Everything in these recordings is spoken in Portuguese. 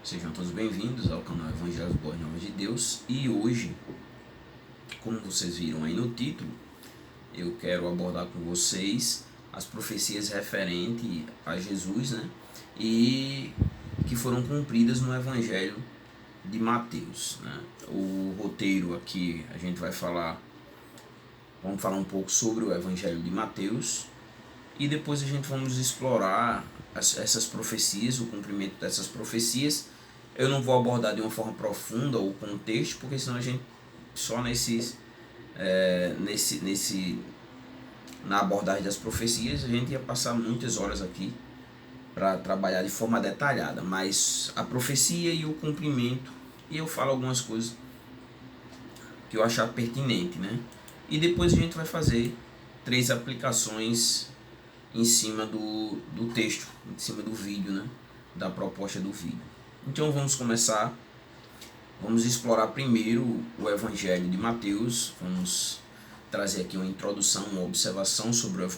Sejam todos bem-vindos ao canal Evangelhos Boas Novas de Deus. E hoje, como vocês viram aí no título, eu quero abordar com vocês as profecias referentes a Jesus, né? E que foram cumpridas no Evangelho de Mateus, né? O roteiro aqui a gente vamos falar um pouco sobre o Evangelho de Mateus e depois a gente vamos explorar essas profecias, o cumprimento dessas profecias. Eu não vou abordar de uma forma profunda o contexto, porque senão a gente só na abordagem das profecias a gente ia passar muitas horas aqui para trabalhar de forma detalhada, mas a profecia e o cumprimento, e eu falo algumas coisas que eu achar pertinente, né? E depois a gente vai fazer 3 aplicações em cima do texto, em cima do vídeo, né? Da proposta do vídeo. Então vamos começar. Vamos explorar primeiro o Evangelho de Mateus. Vamos trazer aqui uma introdução,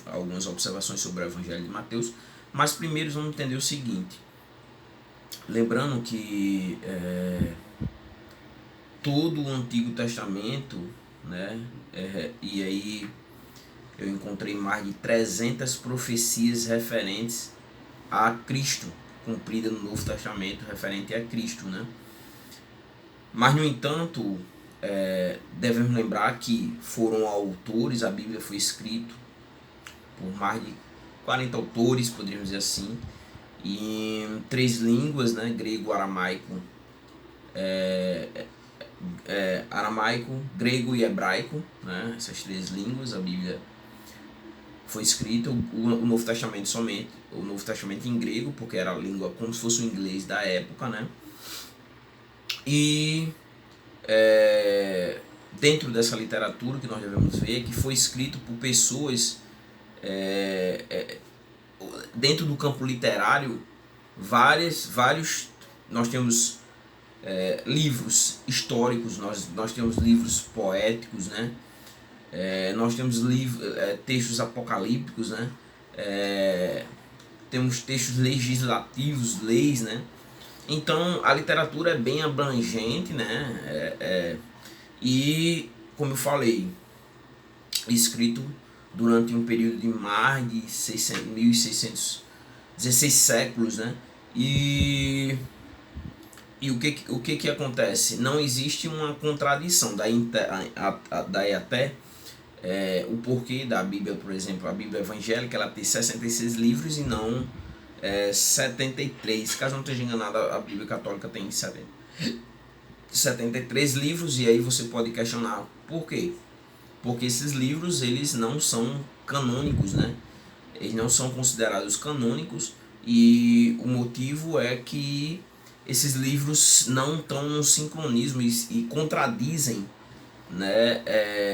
algumas observações sobre o Evangelho de Mateus. Mas primeiro vamos entender o seguinte. Lembrando que todo o Antigo Testamento, né? E aí eu encontrei mais de 300 profecias referentes a Cristo, cumprida no Novo Testamento, referente a Cristo, né? Mas, no entanto, devemos lembrar que foram autores, a Bíblia foi escrita por mais de 40 autores, poderíamos dizer assim, em 3 línguas, né? Grego, aramaico, grego e hebraico, né? Essas 3 línguas, a Bíblia foi escrito, o Novo Testamento somente, o Novo Testamento em grego, porque era a língua como se fosse o inglês da época, né? E dentro dessa literatura que nós devemos ver, que foi escrito por pessoas dentro do campo literário, nós temos livros históricos, nós temos livros poéticos, né? Nós temos textos apocalípticos, né? Temos textos legislativos, leis, né? Então a literatura é bem abrangente, né? E, como eu falei, escrito durante um período de mais de 1616 séculos, né? E o que acontece? Não existe uma contradição, daí até o porquê da Bíblia, por exemplo, a Bíblia evangélica, ela tem 66 livros e não 73. Caso não esteja enganado, a Bíblia católica tem 73 livros, e aí você pode questionar por quê? Porque esses livros, eles não são canônicos, né? Eles não são considerados canônicos, e o motivo é que esses livros não estão no sincronismo e contradizem, né,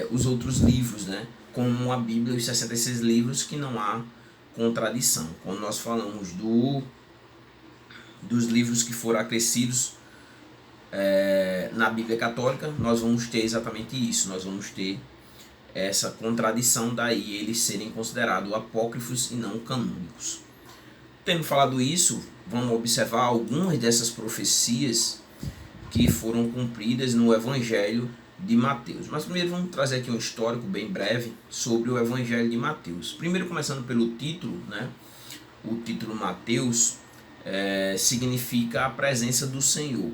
os outros livros, né? Como a Bíblia, os 66 livros, que não há contradição. Quando nós falamos dos livros que foram acrescidos na Bíblia Católica, nós vamos ter exatamente isso, nós vamos ter essa contradição, daí eles serem considerados apócrifos e não canônicos. Tendo falado isso, vamos observar algumas dessas profecias que foram cumpridas no Evangelho de Mateus. Mas primeiro vamos trazer aqui um histórico bem breve sobre o Evangelho de Mateus. Primeiro, começando pelo título, né? O título Mateus significa a presença do Senhor.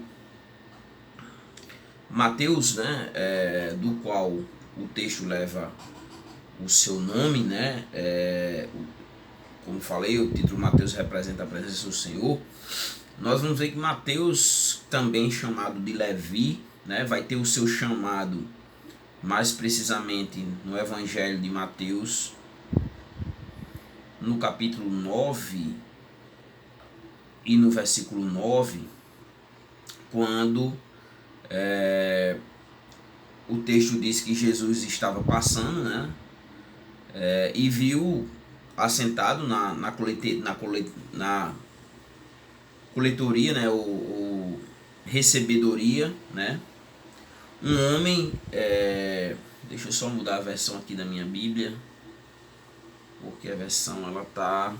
Mateus, né? Do qual o texto leva o seu nome, né? Como falei, o título Mateus representa a presença do Senhor. Nós vamos ver que Mateus, também chamado de Levi, né, vai ter o seu chamado mais precisamente no Evangelho de Mateus, no capítulo 9 e no versículo 9, quando o texto diz que Jesus estava passando, né, e viu assentado na coletoria, né, ou recebedoria, né, um homem, deixa eu só mudar a versão aqui da minha Bíblia, porque a versão ela tá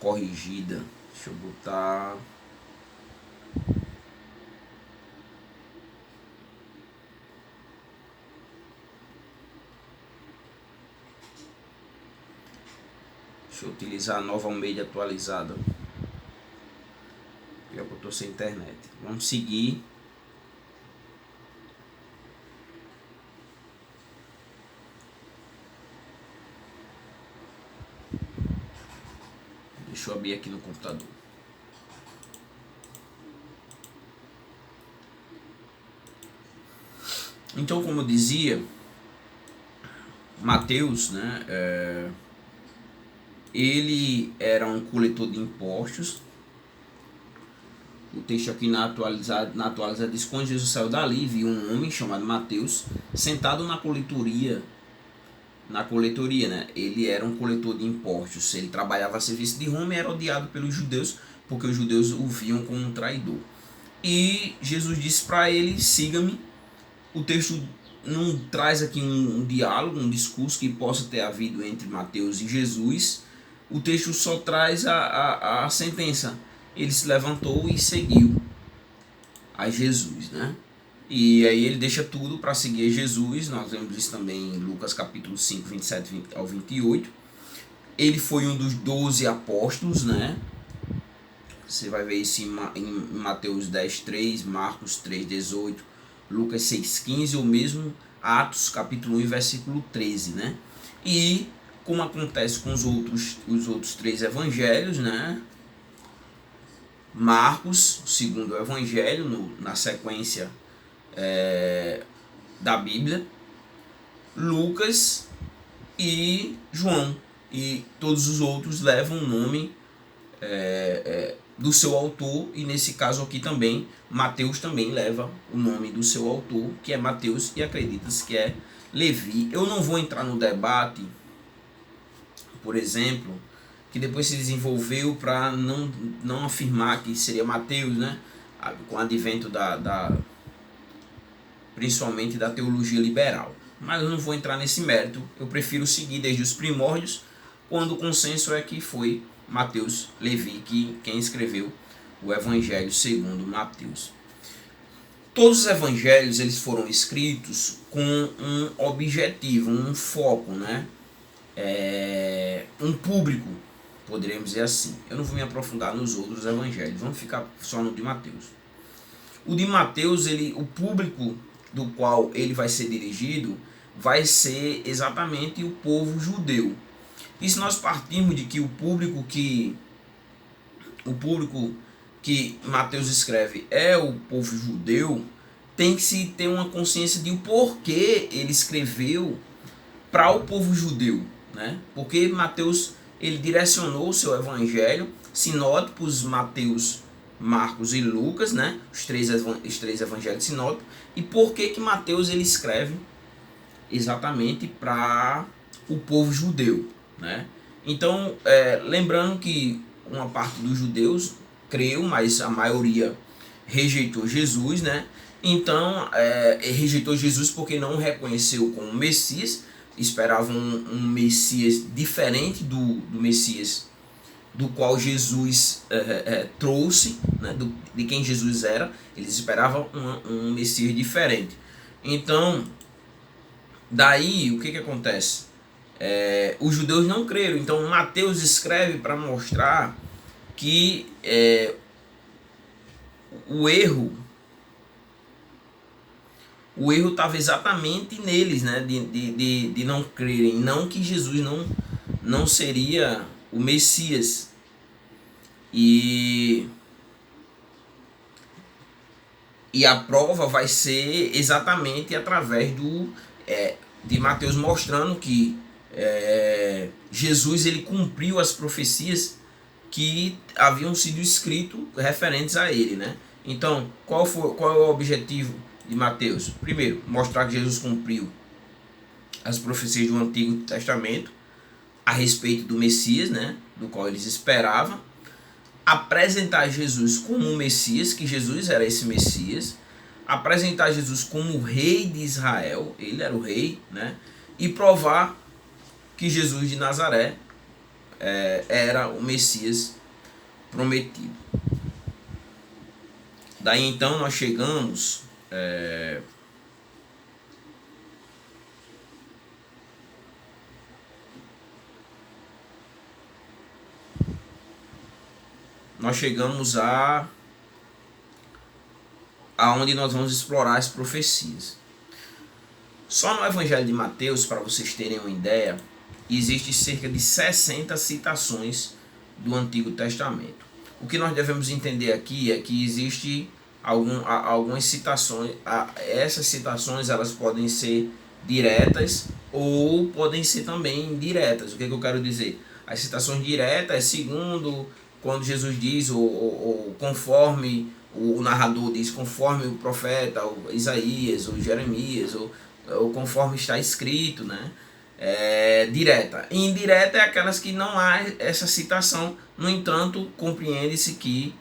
corrigida. Deixa eu botar. Deixa eu utilizar a nova Almeida atualizada. Já que eu tô sem internet. Vamos seguir. Deixa eu abrir aqui no computador. Então, como eu dizia, Mateus, né, ele era um coletor de impostos. O texto aqui na atualizada diz: quando Jesus saiu dali, viu um homem chamado Mateus sentado na coletoria, né? Ele era um coletor de impostos. Ele trabalhava a serviço de Roma e era odiado pelos judeus, porque os judeus o viam como um traidor. E Jesus disse para ele: siga-me. O texto não traz aqui um diálogo, um discurso que possa ter havido entre Mateus e Jesus. O texto só traz a sentença. Ele se levantou e seguiu a Jesus, né? E aí ele deixa tudo para seguir Jesus. Nós vemos isso também em Lucas capítulo 5, 27 ao 28. Ele foi um dos 12 apóstolos, né? Você vai ver isso em Mateus 10, 3, Marcos 3, 18, Lucas 6, 15, ou mesmo Atos capítulo 1, versículo 13, né? E como acontece com os outros 3 evangelhos, né? Marcos, segundo o evangelho, na sequência da Bíblia, Lucas e João, e todos os outros levam o nome do seu autor, e nesse caso aqui também Mateus também leva o nome do seu autor, que é Mateus, e acredita-se que é Levi. Eu não vou entrar no debate, por exemplo, que depois se desenvolveu para não afirmar que seria Mateus, né? Com o advento principalmente da teologia liberal. Mas eu não vou entrar nesse mérito. Eu prefiro seguir desde os primórdios, quando o consenso é que foi Mateus Levi quem escreveu o Evangelho segundo Mateus. Todos os evangelhos eles foram escritos com um objetivo, um foco, né? Um público, poderíamos dizer assim. Eu não vou me aprofundar nos outros evangelhos, vamos ficar só no de Mateus. O de Mateus, o público do qual ele vai ser dirigido vai ser exatamente o povo judeu. E se nós partirmos de que o público que Mateus escreve é o povo judeu, tem que se ter uma consciência de o porquê ele escreveu para o povo judeu, né? Porque Mateus ele direcionou o seu evangelho, sinóticos Mateus, Marcos e Lucas, né? Os três evangelhos sinóticos. E por que Mateus ele escreve exatamente para o povo judeu, né? Então, lembrando que uma parte dos judeus creu, mas a maioria rejeitou Jesus, né? Então, rejeitou Jesus porque não reconheceu como Messias, esperavam um Messias diferente do Messias do qual Jesus trouxe, né? De quem Jesus era. Eles esperavam um Messias diferente. Então, daí o que acontece? Os judeus não creram. Então Mateus escreve para mostrar que o erro estava exatamente neles, né? De não crerem. Não que Jesus não seria o Messias. E a prova vai ser exatamente através de Mateus mostrando que Jesus ele cumpriu as profecias que haviam sido escritas referentes a ele, né? Então, qual é o objetivo de Mateus? Primeiro, mostrar que Jesus cumpriu as profecias do Antigo Testamento a respeito do Messias, né? Do qual eles esperavam. Apresentar Jesus como o Messias, que Jesus era esse Messias. Apresentar Jesus como o rei de Israel, ele era o rei, né? E provar que Jesus de Nazaré era o Messias prometido. Daí então nós chegamos aonde nós vamos explorar as profecias. Só no Evangelho de Mateus, para vocês terem uma ideia, existe cerca de 60 citações do Antigo Testamento. O que nós devemos entender aqui é que existe algumas citações. Essas citações elas podem ser diretas ou podem ser também indiretas. O que eu quero dizer? As citações diretas, segundo quando Jesus diz, ou conforme o narrador diz, conforme o profeta o Isaías ou Jeremias, ou conforme está escrito, né? Direta. E indireta é aquelas que não há essa citação. No entanto, compreende-se que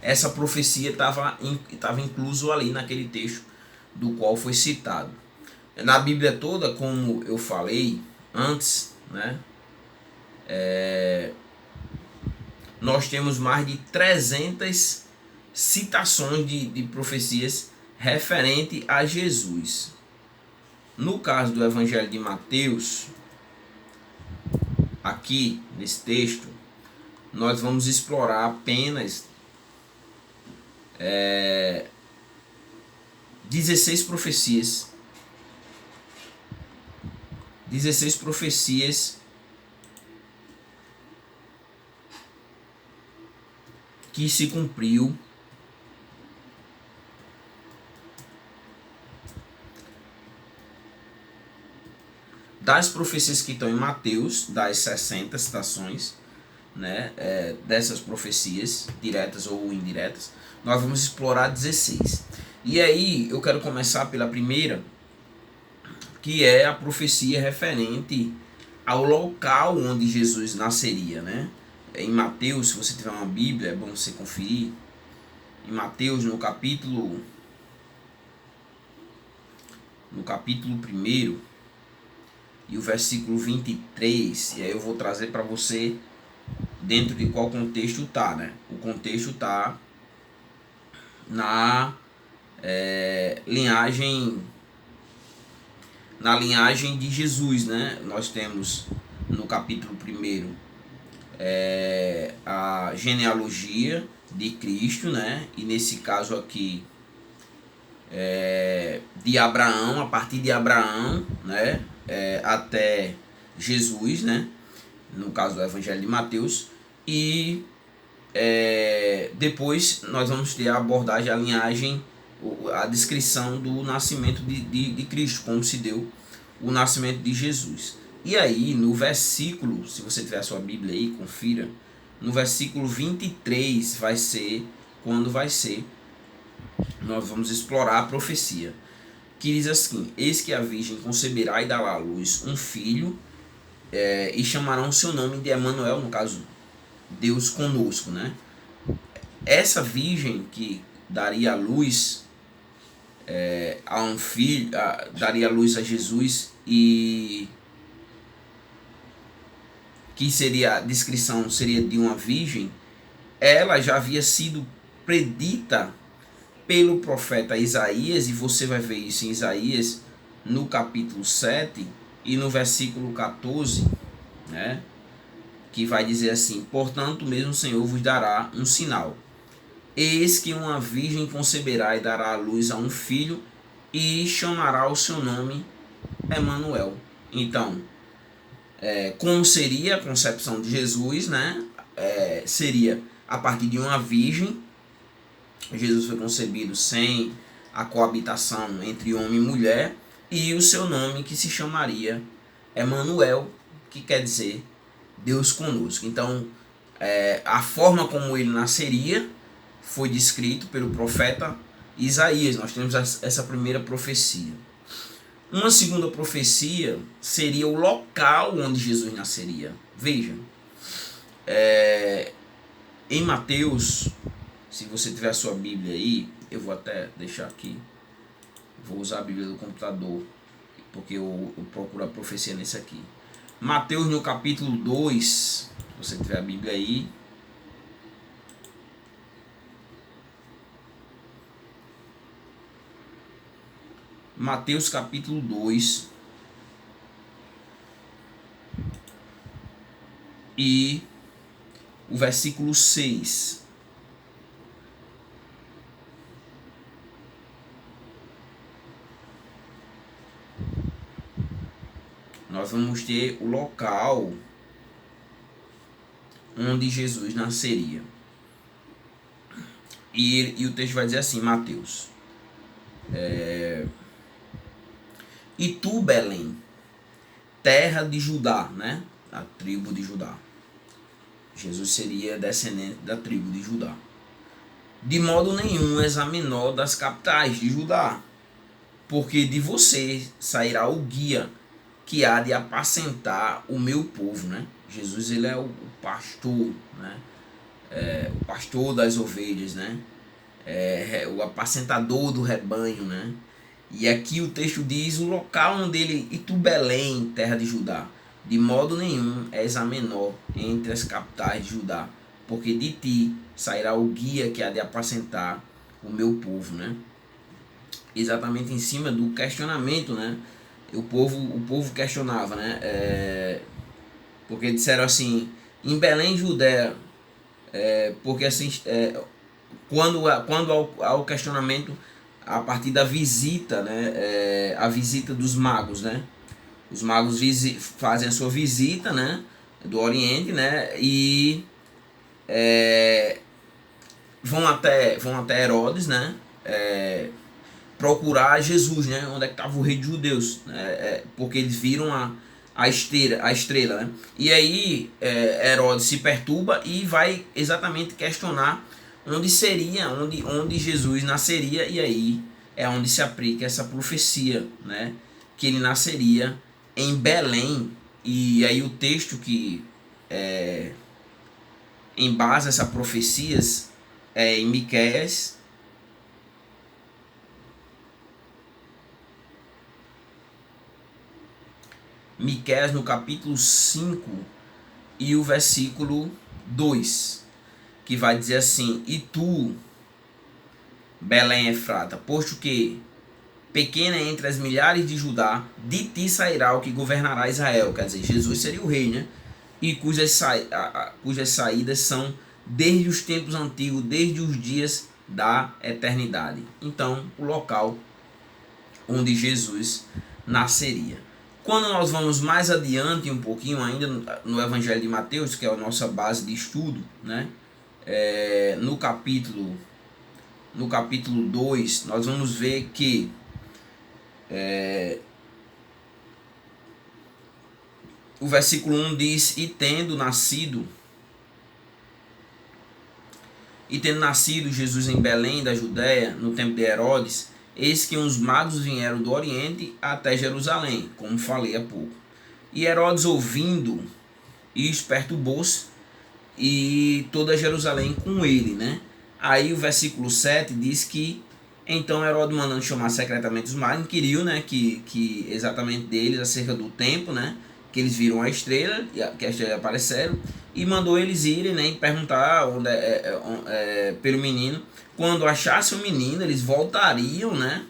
essa profecia estava incluso ali naquele texto do qual foi citado. Na Bíblia toda, como eu falei antes, né, nós temos mais de 300 citações de profecias referente a Jesus. No caso do Evangelho de Mateus, aqui nesse texto, nós vamos explorar apenas 16 profecias. 16 profecias que se cumpriu das profecias que estão em Mateus, das 60 citações, né, dessas profecias, diretas ou indiretas, nós vamos explorar 16. E aí eu quero começar pela primeira, que é a profecia referente ao local onde Jesus nasceria, né? Em Mateus, se você tiver uma Bíblia, é bom você conferir. Em Mateus, no capítulo 1 e o versículo 23, e aí eu vou trazer para você dentro de qual contexto está, né? O contexto está na linhagem de Jesus, né? Nós temos no capítulo 1 a genealogia de Cristo, né? E nesse caso aqui de Abraão, a partir de Abraão, né? Até Jesus, né? No caso do Evangelho de Mateus. E depois nós vamos ter a abordagem, a linhagem, a descrição do nascimento de Cristo, como se deu o nascimento de Jesus. E aí no versículo, se você tiver a sua Bíblia aí, confira, no versículo 23 vai ser quando nós vamos explorar a profecia, que diz assim: eis que a virgem conceberá e dará à luz um filho, e chamarão o seu nome de Emanuel, no caso Deus conosco, né? Essa virgem que daria a luz a um filho, daria a luz a Jesus, e que seria, a descrição seria de uma virgem, ela já havia sido predita pelo profeta Isaías, e você vai ver isso em Isaías no capítulo 7 e no versículo 14, né? Que vai dizer assim: portanto, mesmo o Senhor vos dará um sinal. Eis que uma virgem conceberá e dará à luz a um filho, e chamará o seu nome Emanuel. Então, como seria a concepção de Jesus, né? Seria a partir de uma virgem. Jesus foi concebido sem a coabitação entre homem e mulher, e o seu nome que se chamaria Emanuel, que quer dizer Deus conosco. Então, a forma como ele nasceria foi descrito pelo profeta Isaías. Nós temos essa primeira profecia. Uma segunda profecia seria o local onde Jesus nasceria. Veja, em Mateus, se você tiver a sua Bíblia aí, eu vou até deixar aqui, vou usar a Bíblia do computador, porque eu procuro a profecia nesse aqui. Mateus, no capítulo 2, Se você tiver a Bíblia aí. Mateus capítulo 2 e o versículo 6. Nós vamos ter o local onde Jesus nasceria. E o texto vai dizer assim, Mateus. E tu, Belém, terra de Judá, né? A tribo de Judá. Jesus seria descendente da tribo de Judá. De modo nenhum és a menor das capitais de Judá, porque de você sairá o guia que há de apacentar o meu povo, né? Jesus, ele é o pastor, né? O pastor das ovelhas, né? O apacentador do rebanho, né? E aqui o texto diz o local onde ele, e tu Belém, terra de Judá, de modo nenhum és a menor entre as capitais de Judá, porque de ti sairá o guia que há de apacentar o meu povo, né? Exatamente em cima do questionamento, né? O povo questionava, né? Porque disseram assim, em Belém, Judéia, porque assim, quando ao questionamento a partir da visita, né? A visita dos magos, né? Os magos fazem a sua visita, né? Do Oriente, né? E vão até Herodes, né? Procurar Jesus, né? Onde é que estava o rei dos judeus, né? Porque eles viram a estrela, né? E aí Herodes se perturba e vai exatamente questionar onde seria, onde Jesus nasceria, e aí é onde se aplica essa profecia, né? Que ele nasceria em Belém. E aí o texto que embasa essa profecias é em Miqueias. Miqueias no capítulo 5 e o versículo 2, que vai dizer assim: E tu, Belém Efrata, posto que pequena entre as milhares de Judá, de ti sairá o que governará Israel. Quer dizer, Jesus seria o rei, né? E cujas saídas são desde os tempos antigos, desde os dias da eternidade. Então, o local onde Jesus nasceria. Quando nós vamos mais adiante um pouquinho ainda no Evangelho de Mateus, que é a nossa base de estudo, né? No capítulo 2, nós vamos ver que o versículo 1 diz: E tendo nascido Jesus em Belém da Judéia, no tempo de Herodes, eis que uns magos vieram do Oriente até Jerusalém, como falei há pouco. E Herodes, ouvindo, perturbou-se, e toda Jerusalém com ele, né? Aí o versículo 7 diz que então Herodes, mandando chamar secretamente os magos, inquiriu, né, que exatamente deles acerca do tempo, né, que eles viram a estrela, que a estrela apareceram, e mandou eles irem, né, e perguntar pelo menino. Quando achassem o menino, eles voltariam, né,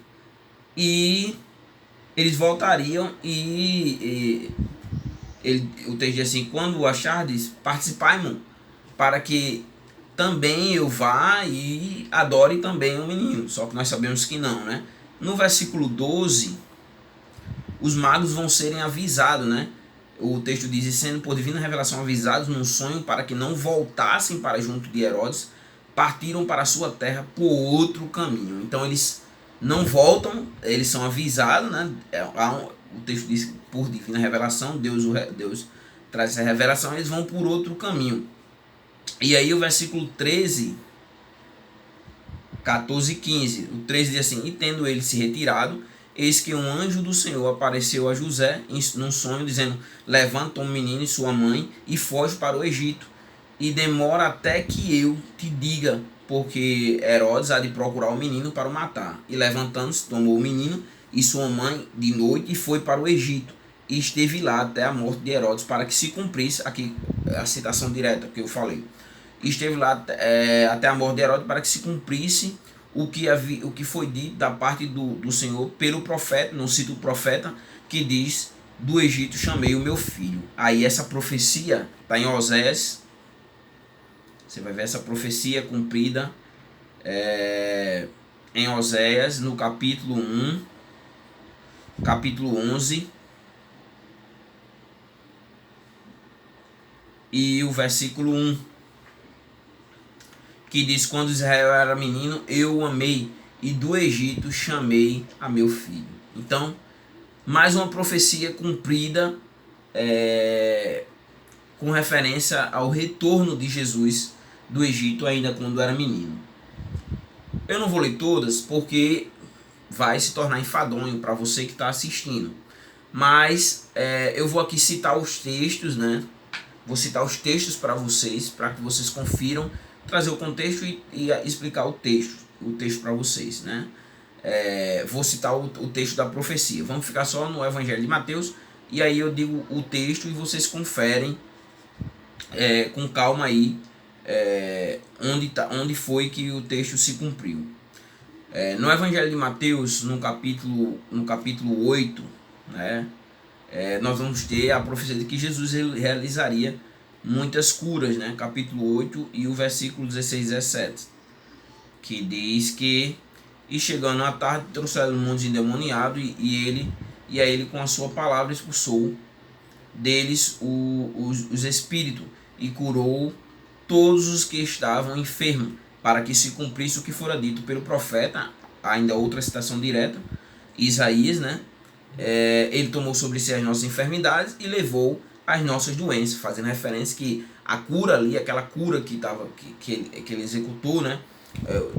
o texto diz assim: quando o achardes, participai-mo, para que também eu vá e adore também o menino. Só que nós sabemos que não, né? No versículo 12, os magos vão serem avisados, né? O texto diz: sendo por divina revelação avisados num sonho para que não voltassem para junto de Herodes, partiram para a sua terra por outro caminho. Então eles não voltam, eles são avisados, né? O texto diz: por divina revelação, Deus traz essa revelação, eles vão por outro caminho. E aí o versículo 13, 14 e 15, o 13 diz assim: E tendo ele se retirado, eis que um anjo do Senhor apareceu a José num sonho, dizendo: Levanta o menino e sua mãe e foge para o Egito, e demora até que eu te diga, porque Herodes há de procurar o menino para o matar. E levantando-se, tomou o menino e sua mãe de noite e foi para o Egito, e esteve lá até a morte de Herodes, para que se cumprisse aqui a citação direta que eu falei. Esteve lá até a morte de Herodes para que se cumprisse o que foi dito da parte do Senhor pelo profeta, não cito o profeta, que diz: do Egito chamei o meu filho. Aí essa profecia está em Oséias. Você vai ver essa profecia cumprida em Oséias, no capítulo 1, capítulo 11, e o versículo 1, que diz: quando Israel era menino, eu o amei, e do Egito chamei a meu filho. Então, mais uma profecia cumprida com referência ao retorno de Jesus do Egito, ainda quando era menino. Eu não vou ler todas porque vai se tornar enfadonho para você que está assistindo, mas eu vou aqui citar os textos, né? Vou citar os textos para vocês, para que vocês confiram, trazer o contexto e explicar o texto para vocês, né? Vou citar o texto da profecia. Vamos ficar só no Evangelho de Mateus, e aí eu digo o texto e vocês conferem com calma aí onde foi que o texto se cumpriu. No Evangelho de Mateus, no capítulo 8, né, nós vamos ter a profecia de que Jesus realizaria muitas curas, né? Capítulo 8 e o versículo 16 e 17, que diz que: e chegando à tarde trouxeram um monte de endemoniado, e a ele com a sua palavra expulsou deles os espíritos, e curou todos os que estavam enfermos, para que se cumprisse o que fora dito pelo profeta. Ainda outra citação direta, Isaías, né? Ele tomou sobre si as nossas enfermidades e levou as nossas doenças, fazendo referência que a cura ali, aquela cura que ele executou, né?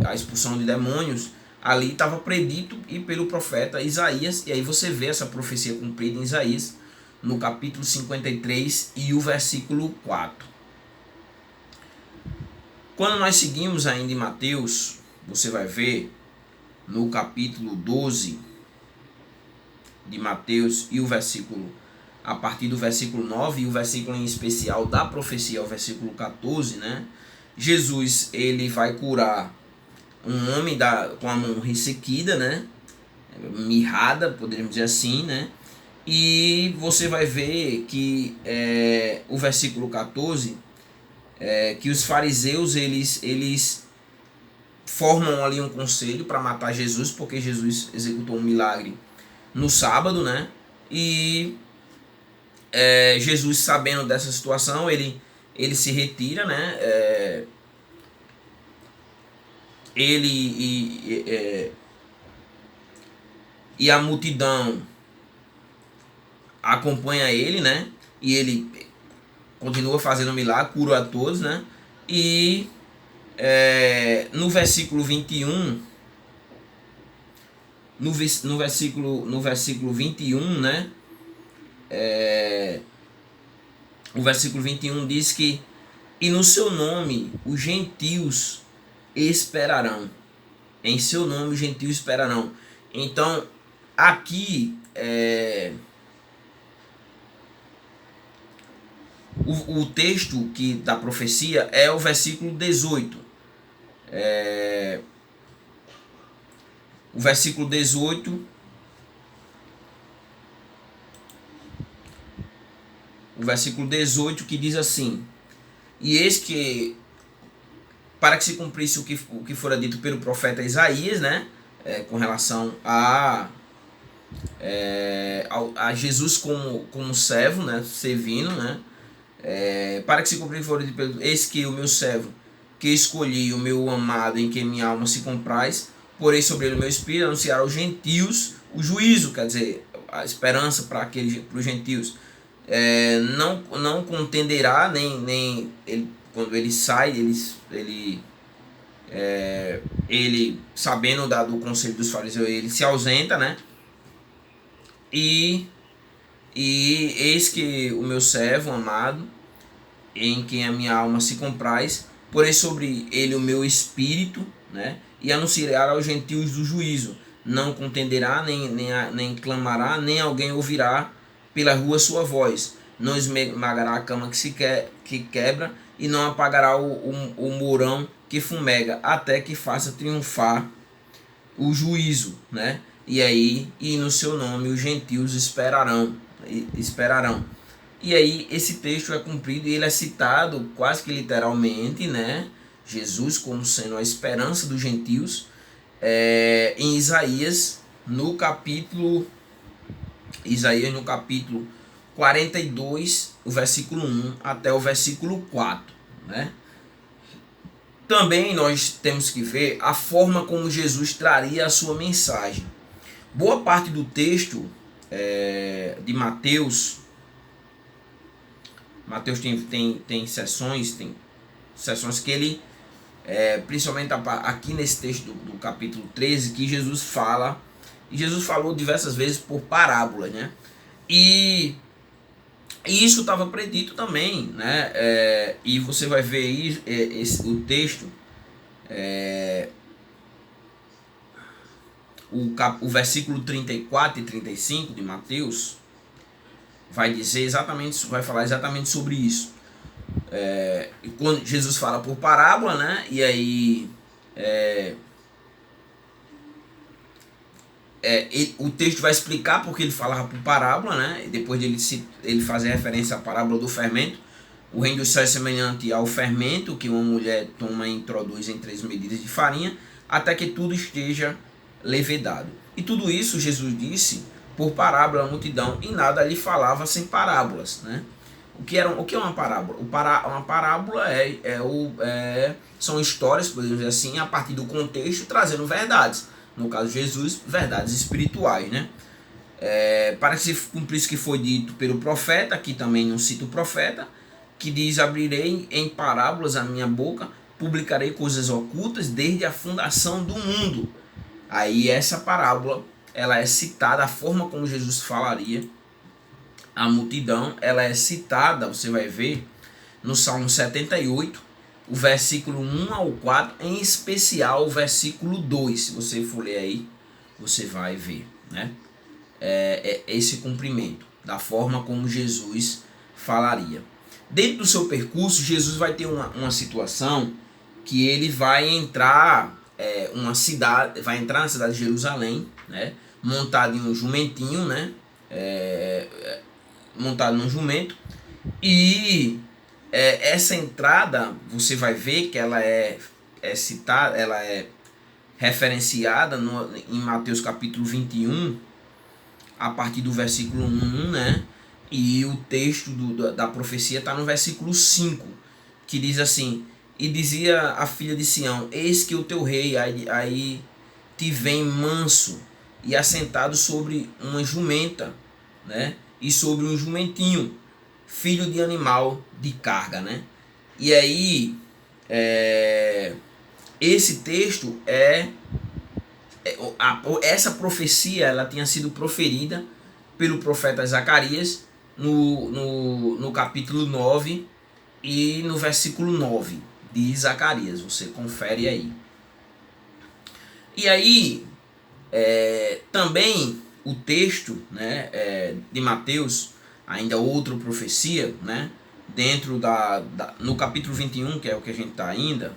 A expulsão de demônios, ali estava predito e pelo profeta Isaías. E aí você vê essa profecia cumprida em Isaías, no capítulo 53 e o versículo 4. Quando nós seguimos ainda em Mateus, você vai ver no capítulo 12 de Mateus e a partir do versículo 9 e o versículo em especial da profecia, o versículo 14, né? Jesus, ele vai curar um homem com a mão ressequida, né? Mirrada, poderíamos dizer assim, né? E você vai ver que o versículo 14, que os fariseus eles formam ali um conselho para matar Jesus, porque Jesus executou um milagre no sábado, né? E Jesus, sabendo dessa situação, ele se retira, né? E a multidão acompanha ele, né? E ele continua fazendo milagre, cura a todos, né? E no versículo 21, no versículo 21, né? O versículo 21 diz que: e no seu nome os gentios esperarão. Em seu nome os gentios esperarão. Então, aqui o texto da profecia é o versículo 18. O versículo 18, que diz assim: e eis que, para que se cumprisse o que fora dito pelo profeta Isaías, né? Com relação a Jesus como servo, né? Servindo, né? Para que se cumprisse o que fora dito pelo: eis que o meu servo, que escolhi, o meu amado, em quem minha alma se compraz, porém sobre ele o meu espírito, anunciar aos gentios o juízo, quer dizer, a esperança para os gentios. Não contenderá, nem ele, quando ele sai, ele sabendo do conselho dos fariseus, ele se ausenta, né? E eis que o meu servo amado, em quem a minha alma se compraz, porém sobre ele o meu espírito, né? E anunciará aos gentios do juízo. Não contenderá, nem clamará, nem alguém ouvirá pela rua sua voz. não esmagará a cama que quebra, e não apagará o mourão que fumega, até que faça triunfar o juízo, né? E no seu nome os gentios esperarão. E aí esse texto é cumprido e ele é citado quase que literalmente, né? Jesus como sendo a esperança dos gentios, em Isaías no capítulo 42, o versículo 1 até o versículo 4, né? Também nós temos que ver a forma como Jesus traria a sua mensagem. Boa parte do texto de Mateus tem sessões que ele, principalmente aqui nesse texto do capítulo 13, que Jesus fala, e Jesus falou diversas vezes por parábolas, né? E isso estava predito também, né? E você vai ver aí o texto, o versículo 34 e 35 de Mateus vai falar exatamente sobre isso. E quando Jesus fala por parábola, né? E aí o texto vai explicar porque ele falava por parábola, né? E depois de ele fazer referência à parábola do fermento. O reino dos céus é semelhante ao fermento que uma mulher toma e introduz em 3 medidas de farinha, até que tudo esteja levedado. E tudo isso Jesus disse por parábola à multidão, e nada lhe falava sem parábolas, né? O que é uma parábola? Uma parábola são histórias, podemos dizer assim, a partir do contexto, trazendo verdades. No caso de Jesus, verdades espirituais, né? Para que se cumprisse o que foi dito pelo profeta, aqui também não cita o profeta, que diz: abrirei em parábolas a minha boca, publicarei coisas ocultas desde a fundação do mundo. Aí essa parábola, ela é citada, a forma como Jesus falaria a multidão, ela é citada, você vai ver, no Salmo 78, o versículo 1 ao 4, em especial o versículo 2. Se você for ler aí, você vai ver, né? Esse cumprimento da forma como Jesus falaria. Dentro do seu percurso, Jesus vai ter uma situação que ele vai entrar na cidade de Jerusalém, né? Montado em um jumentinho, né? Montado num jumento. E essa entrada, você vai ver que ela é citada, ela é referenciada em Mateus capítulo 21, a partir do versículo 1, né? E o texto da profecia está no versículo 5, que diz assim: e dizia a filha de Sião: eis que o teu rei aí te vem manso e assentado sobre uma jumenta, né? E sobre um jumentinho, filho de animal de carga, né? E aí esse texto essa profecia, ela tinha sido proferida pelo profeta Zacarias no capítulo 9 e no versículo 9 de Zacarias. Você confere aí. E aí também o texto, né, de Mateus, ainda outra profecia, né, dentro no capítulo 21, que é o que a gente está ainda,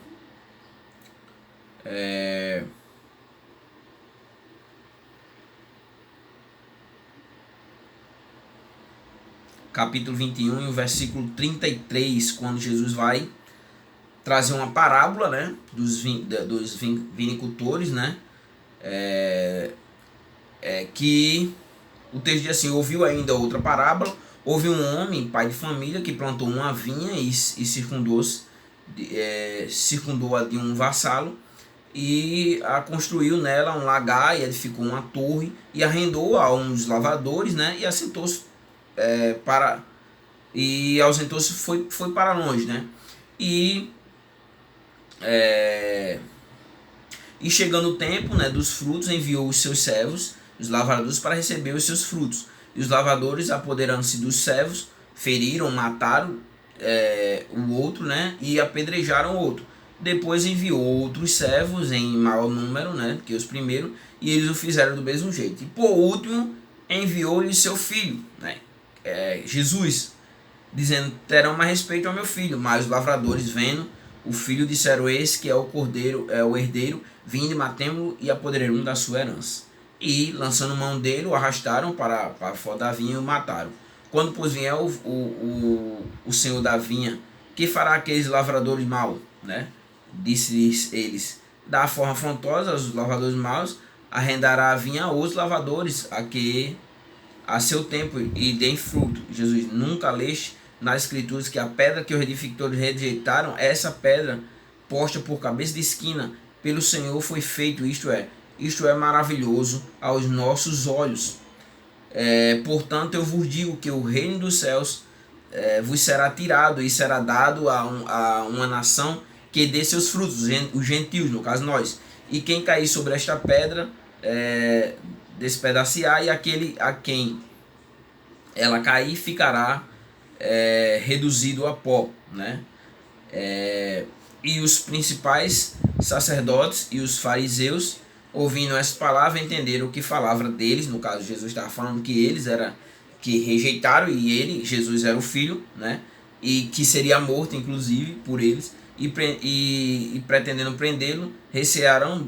capítulo 21 e o versículo 33, quando Jesus vai trazer uma parábola, né, dos vinicultores, né, que o texto diz assim: ouviu ainda outra parábola, houve um homem, pai de família, que plantou uma vinha e circundou a de um vassalo, e construiu nela um lagar, e edificou uma torre, e arrendou a uns lavradores, né, e assentou-se ausentou-se, foi para longe, né? E chegando o tempo, né, dos frutos, enviou os seus servos, os lavradores, para receber os seus frutos. E os lavradores, apoderando-se dos servos, feriram, mataram o outro, né, e apedrejaram o outro. Depois enviou outros servos em maior número, né, que os primeiros, e eles o fizeram do mesmo jeito. E por último enviou-lhe seu filho, né, Jesus. dizendo: terão mais respeito ao meu filho. Mas os lavradores, vendo o filho, disseram: esse que é o cordeiro, é o herdeiro, vinde, matemo-lo e apoderemos da sua herança. E, lançando mão dele, o arrastaram para fora da vinha e o mataram. Quando, pois, vier o senhor da vinha, que fará aqueles lavradores maus? Né? Disse-lhes eles: da forma afrontosa aos lavradores maus, arrendará a vinha a outros lavradores, a seu tempo, e deem fruto. Jesus: nunca leste nas escrituras que a pedra que os edificadores rejeitaram, essa pedra posta por cabeça de esquina, pelo Senhor foi feito, isto é maravilhoso aos nossos olhos. Portanto, eu vos digo que o reino dos céus vos será tirado e será dado a uma nação que dê seus frutos, os gentios, no caso nós. E quem cair sobre esta pedra despedaciar, e aquele a quem ela cair ficará reduzido a pó, né? E os principais sacerdotes e os fariseus, ouvindo essa palavra, entenderam o que falava deles. No caso, Jesus estava falando que eles que rejeitaram, e ele, Jesus, era o filho, né? E que seria morto, inclusive, por eles, e pretendendo prendê-lo, recearam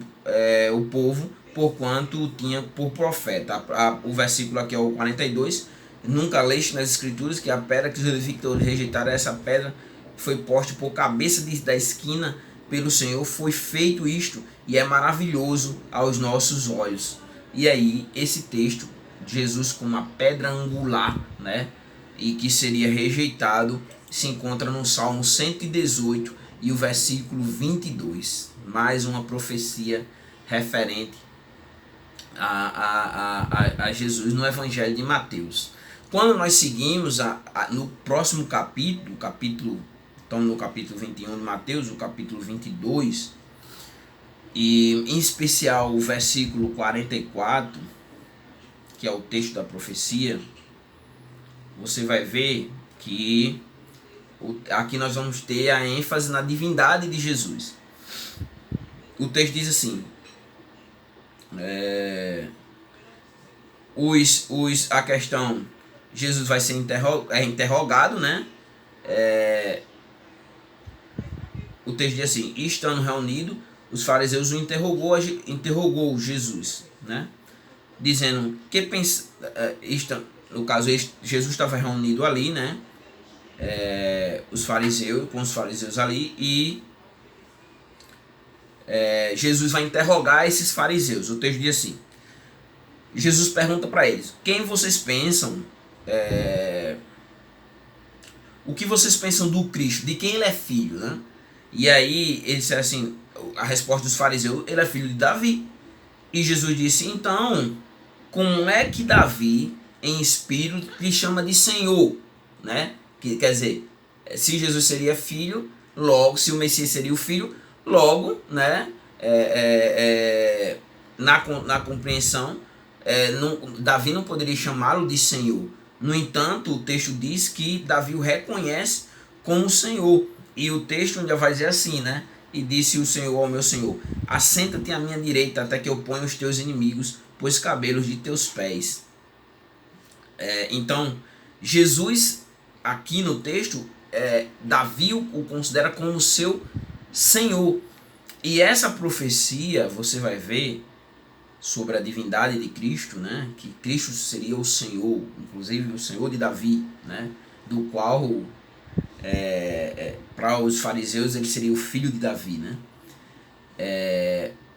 o povo, porquanto tinha por profeta. O versículo aqui é o 42. Nunca leste nas escrituras que a pedra que os edificadores rejeitaram, essa pedra foi posta por cabeça da esquina, pelo Senhor foi feito isto, e é maravilhoso aos nossos olhos. E aí, esse texto, Jesus como a pedra angular, né, e que seria rejeitado, se encontra no Salmo 118 e o versículo 22. Mais uma profecia referente a Jesus no Evangelho de Mateus. Quando nós seguimos no próximo capítulo, estamos no capítulo 21 de Mateus, o capítulo 22, e em especial o versículo 44, que é o texto da profecia, você vai ver que aqui nós vamos ter a ênfase na divindade de Jesus. O texto diz assim: a questão, Jesus vai ser interrogado, né? O texto diz assim: estando reunido, os fariseus o interrogou Jesus, né? Dizendo que pensa, no caso, Jesus estava reunido ali, né? Com os fariseus ali, e Jesus vai interrogar esses fariseus. O texto diz assim: Jesus pergunta para eles: quem vocês pensam? O que vocês pensam do Cristo? De quem ele é filho, né? E aí ele disse assim, a resposta dos fariseus: ele é filho de Davi. E Jesus disse: então, como é que Davi, em espírito, lhe chama de Senhor, né? Quer dizer, se Jesus seria filho, logo, se o Messias seria o filho, logo, né? Na compreensão, Davi não poderia chamá-lo de Senhor. No entanto, o texto diz que Davi o reconhece como Senhor. E o texto ainda vai dizer assim, né? E disse o Senhor ao meu Senhor: assenta-te à minha direita, até que eu ponha os teus inimigos por cabelos de teus pés. Então, Jesus, aqui no texto, Davi o considera como seu Senhor. E essa profecia, você vai ver, sobre a divindade de Cristo, né? Que Cristo seria o Senhor, inclusive o Senhor de Davi, né? Do qual, para os fariseus, ele seria o filho de Davi, né?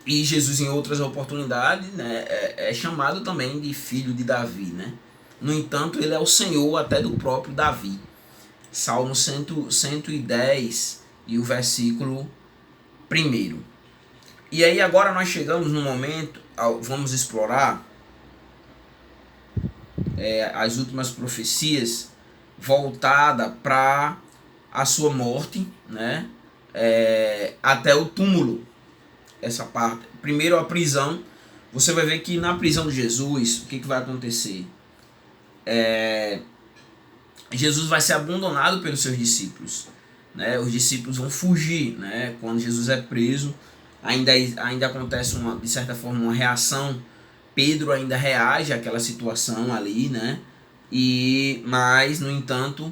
E Jesus, em outras oportunidades, né, é chamado também de filho de Davi, né? No entanto, ele é o Senhor até do próprio Davi. Salmo 110 e o versículo 1. E aí agora nós chegamos no momento, vamos explorar as últimas profecias voltada para a sua morte, né? Até o túmulo. Essa parte. Primeiro a prisão. Você vai ver que na prisão de Jesus, o que vai acontecer? Jesus vai ser abandonado pelos seus discípulos, né? Os discípulos vão fugir, né? Quando Jesus é preso, ainda acontece de certa forma uma reação. Pedro ainda reage àquela situação ali, né? Mas no entanto,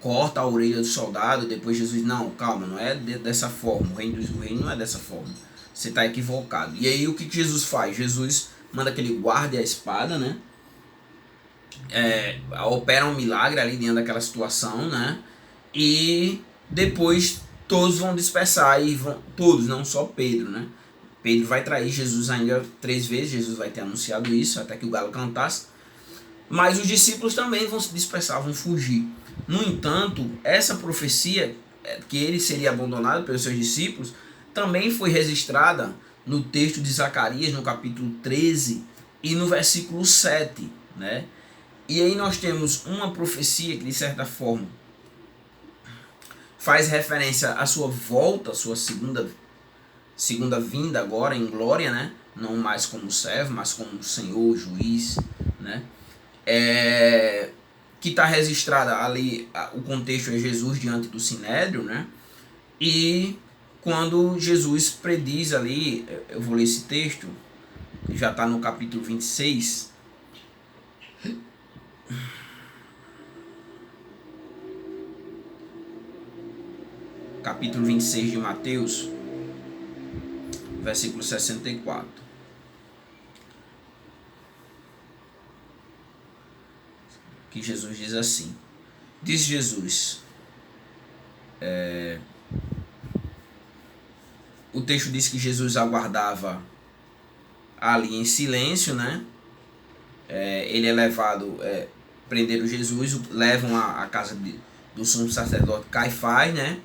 corta a orelha do soldado, e depois Jesus, não, calma, não é dessa forma, o reino não é dessa forma, você está equivocado. E aí o que Jesus faz? Jesus manda que ele guarde a espada, né? Opera um milagre ali dentro daquela situação, né? E depois todos vão dispersar, e todos, não só Pedro, né? Pedro vai trair Jesus ainda 3 vezes, Jesus vai ter anunciado isso, até que o galo cantasse. Mas os discípulos também vão se dispersar, vão fugir. No entanto, essa profecia, que ele seria abandonado pelos seus discípulos, também foi registrada no texto de Zacarias, no capítulo 13 e no versículo 7, né? E aí nós temos uma profecia que, de certa forma, faz referência à sua volta, à sua segunda vinda agora em glória, né? Não mais como servo, mas como Senhor, juiz, né? Que está registrada ali, o contexto é Jesus diante do Sinédrio, né? E quando Jesus prediz ali, eu vou ler esse texto, já está no capítulo 26, capítulo 26 de Mateus, versículo 64. Que Jesus diz assim: diz Jesus, o texto diz que Jesus aguardava ali em silêncio, né? Ele é levado, prenderam Jesus, levam à casa do sumo sacerdote Caifás, né?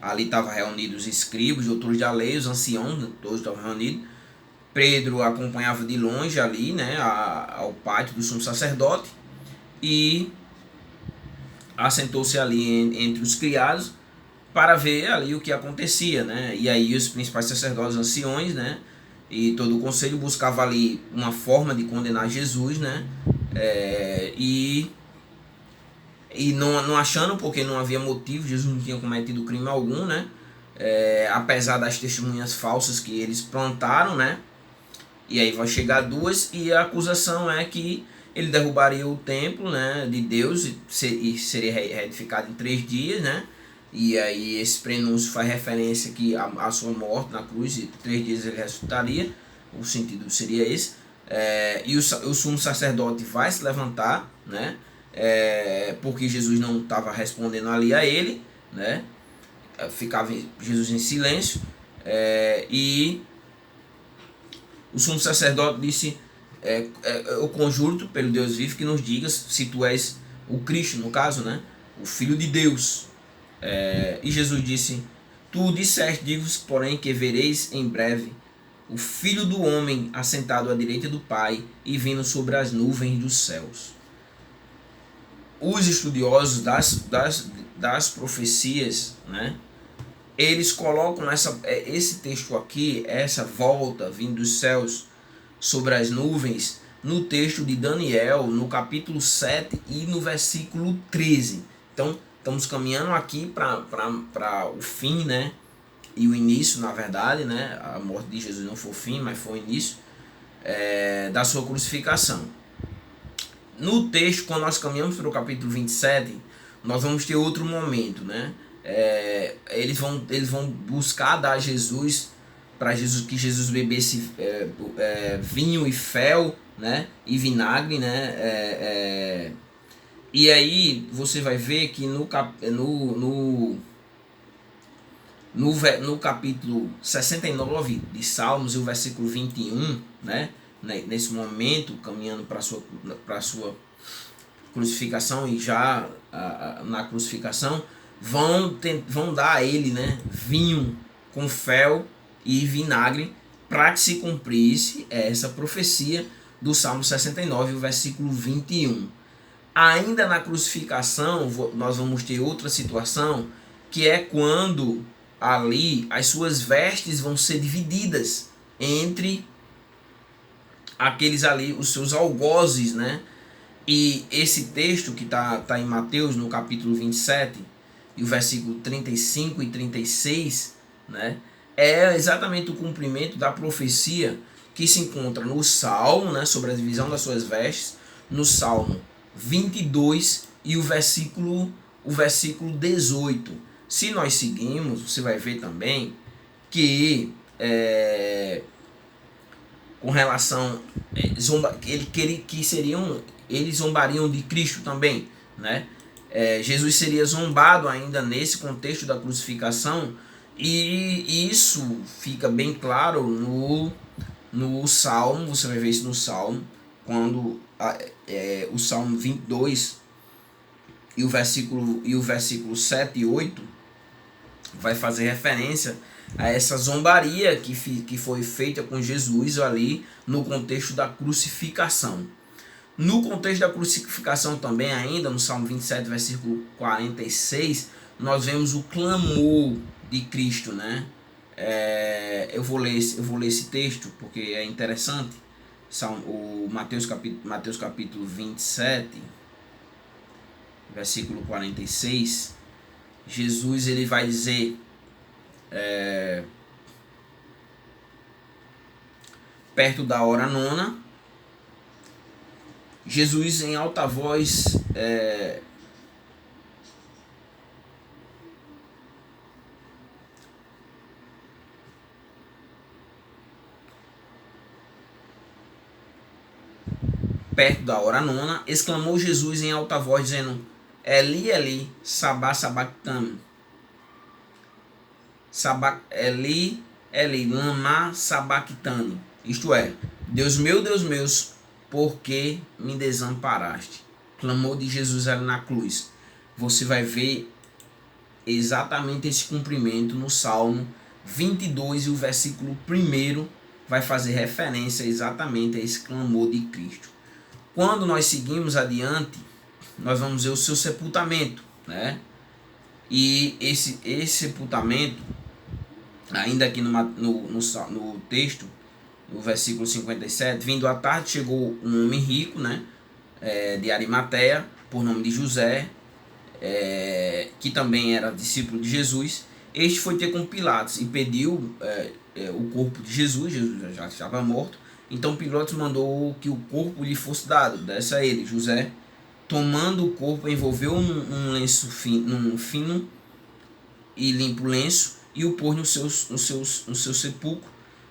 Ali estavam reunidos os escribas, doutores da lei, os anciãos, todos estavam reunidos. Pedro acompanhava de longe ali, né, ao pátio do sumo sacerdote, e assentou-se ali entre os criados para ver ali o que acontecia, né? E aí os principais sacerdotes, anciões, né, e todo o conselho buscava ali uma forma de condenar Jesus, né? E não achando, porque não havia motivo, Jesus não tinha cometido crime algum, né? Apesar das testemunhas falsas que eles plantaram, né? E aí vai chegar 2, e a acusação é que ele derrubaria o templo, né, de Deus, e seria reedificado em 3 dias, né? E aí esse prenúncio faz referência que a sua morte na cruz, e 3 dias ele ressuscitaria, o sentido seria esse. E o sumo sacerdote vai se levantar, né? Porque Jesus não estava respondendo ali a ele, né? Ficava Jesus em silêncio, e o sumo sacerdote disse: eu conjuro pelo Deus vivo que nos digas se tu és o Cristo, no caso, né? O Filho de Deus. E Jesus disse: tu disseste, digo-vos, porém, que vereis em breve o Filho do Homem assentado à direita do Pai e vindo sobre as nuvens dos céus. Os estudiosos das profecias, né, eles colocam esse texto aqui, essa volta vindo dos céus sobre as nuvens, no texto de Daniel, no capítulo 7 e no versículo 13. Então, estamos caminhando aqui para o fim, né? E o início, na verdade, né? A morte de Jesus não foi o fim, mas foi o início da sua crucificação. No texto, quando nós caminhamos para o capítulo 27, nós vamos ter outro momento, né? Eles vão buscar dar a Jesus, para Jesus, que Jesus bebesse vinho e fel, né? E vinagre, né? E aí você vai ver que no capítulo 69 de Salmos, e o versículo 21, né? Nesse momento, caminhando para a sua crucificação, e já na crucificação, vão dar a ele, né, vinho com fel e vinagre, para que se cumprisse essa profecia do Salmo 69, o versículo 21. Ainda na crucificação, nós vamos ter outra situação, que é quando ali as suas vestes vão ser divididas entre aqueles ali, os seus algozes, né? E esse texto que tá em Mateus, no capítulo 27, e o versículo 35 e 36, né? É exatamente o cumprimento da profecia que se encontra no Salmo, né, sobre a divisão das suas vestes, no Salmo 22 e o versículo o versículo 18. Se nós seguimos, você vai ver também que com relação eles zombariam de Cristo também, né? Jesus seria zombado ainda nesse contexto da crucificação, e isso fica bem claro no Salmo. Você vai ver isso no Salmo, quando o Salmo 22 e o versículo 7 e 8 vai fazer referência a essa zombaria que foi feita com Jesus ali no contexto da crucificação. No contexto da crucificação também, ainda no Salmo 27, versículo 46, nós vemos o clamor de Cristo, né? Eu vou ler esse texto porque é interessante. O Mateus capítulo 27, versículo 46, Jesus ele vai dizer, perto da hora nona, Jesus em alta voz perto da hora nona, exclamou Jesus em alta voz, dizendo: Eli, Eli, sabachthani. Eli, Eli, lama sabachthani. Isto é, Deus meu, por que me desamparaste? Clamou de Jesus ali na cruz. Você vai ver exatamente esse cumprimento no Salmo 22, e o versículo 1 vai fazer referência exatamente a esse clamor de Cristo. Quando nós seguimos adiante, nós vamos ver o seu sepultamento, né? E esse sepultamento, ainda aqui no texto, no versículo 57, vindo à tarde chegou um homem rico, né? De Arimateia, por nome de José, que também era discípulo de Jesus. Este foi ter com Pilatos e pediu o corpo de Jesus. Jesus já estava morto. Então Pilatos mandou que o corpo lhe fosse dado. Desse a ele. José, tomando o corpo, envolveu num lenço num fino e limpo lenço, e o pôs no seu sepulcro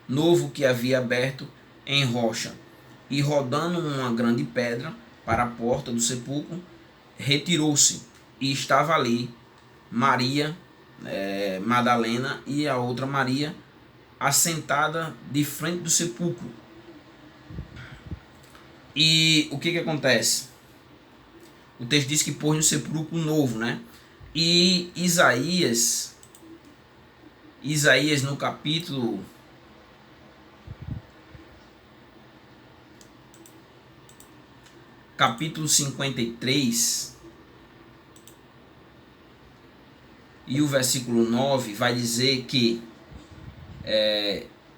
novo que havia aberto em rocha. E rodando uma grande pedra para a porta do sepulcro, retirou-se, e estava ali Maria Madalena e a outra Maria assentada de frente do sepulcro. E o que acontece? O texto diz que pôs no sepulcro novo, né? E Isaías no capítulo 53 e o versículo 9 vai dizer que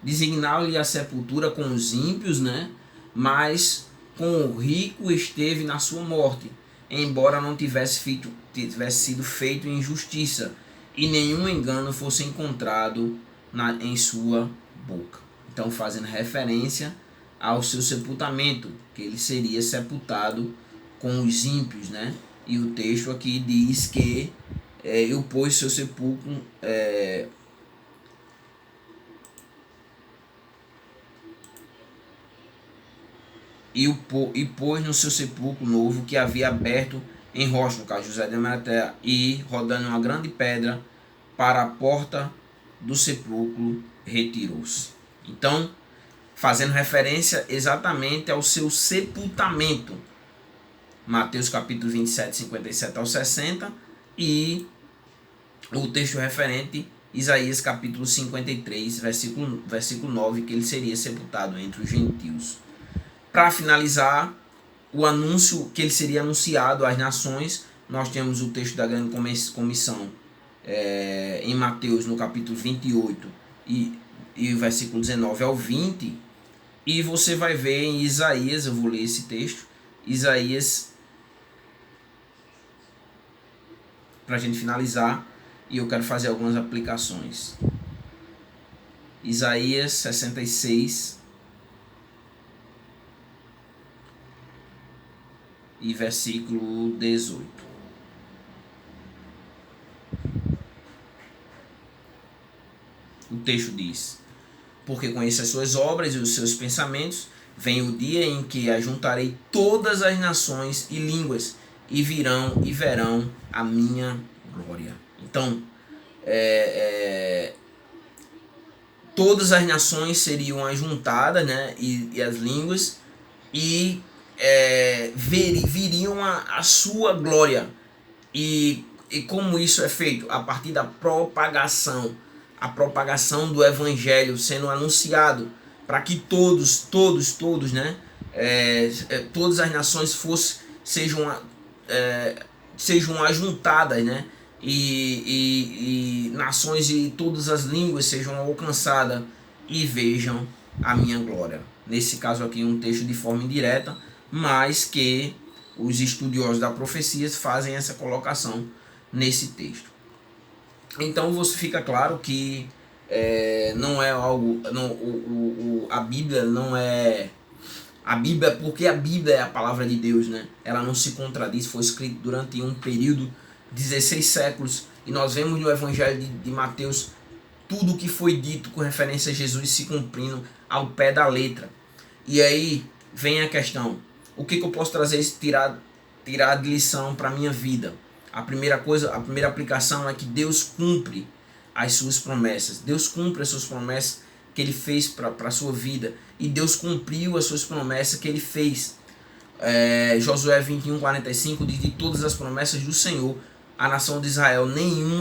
designaram-lhe a sepultura com os ímpios, né? Mas com o rico esteve na sua morte, embora não tivesse sido feito injustiça, e nenhum engano fosse encontrado em sua boca. Então, fazendo referência ao seu sepultamento, que ele seria sepultado com os ímpios, né? E o texto aqui diz que eu pôs seu sepulcro e pôs no seu sepulcro novo que havia aberto em rocha, no caso José de Arimateia, e rodando uma grande pedra para a porta do sepulcro, retirou-se. Então, fazendo referência exatamente ao seu sepultamento, Mateus capítulo 27, 57 ao 60, e o texto referente, Isaías capítulo 53, versículo 9, que ele seria sepultado entre os gentios. Para finalizar, o anúncio que ele seria anunciado às nações, nós temos o texto da grande comissão em Mateus no capítulo 28 e o versículo 19 ao 20, e você vai ver em Isaías, eu vou ler esse texto, Isaías, para a gente finalizar, e eu quero fazer algumas aplicações. Isaías 66 e versículo 18. texto diz: porque conheço as suas obras e os seus pensamentos, vem o dia em que ajuntarei todas as nações e línguas, e virão e verão a minha glória. Então, todas as nações seriam ajuntadas, né, e as línguas, e viriam a sua glória. E como isso é feito? A partir da propagação, a propagação do evangelho sendo anunciado, para que todos, né, todas as nações sejam ajuntadas, né, e nações e todas as línguas sejam alcançadas e vejam a minha glória. Nesse caso aqui, um texto de forma indireta, mas que os estudiosos da profecia fazem essa colocação nesse texto. Então você fica claro que não é algo, a Bíblia não é a Bíblia, porque a Bíblia é a palavra de Deus, né? Ela não se contradiz, foi escrita durante um período 16 séculos, e nós vemos no Evangelho de Mateus tudo o que foi dito com referência a Jesus se cumprindo ao pé da letra. E aí vem a questão: o que eu posso trazer, tirar de lição para a minha vida? A primeira coisa, a primeira aplicação é que Deus cumpre as suas promessas. Deus cumpre as suas promessas que Ele fez para a sua vida. E Deus cumpriu as suas promessas que Ele fez. Josué 21:45 diz: de todas as promessas do Senhor, a nação de Israel, nenhuma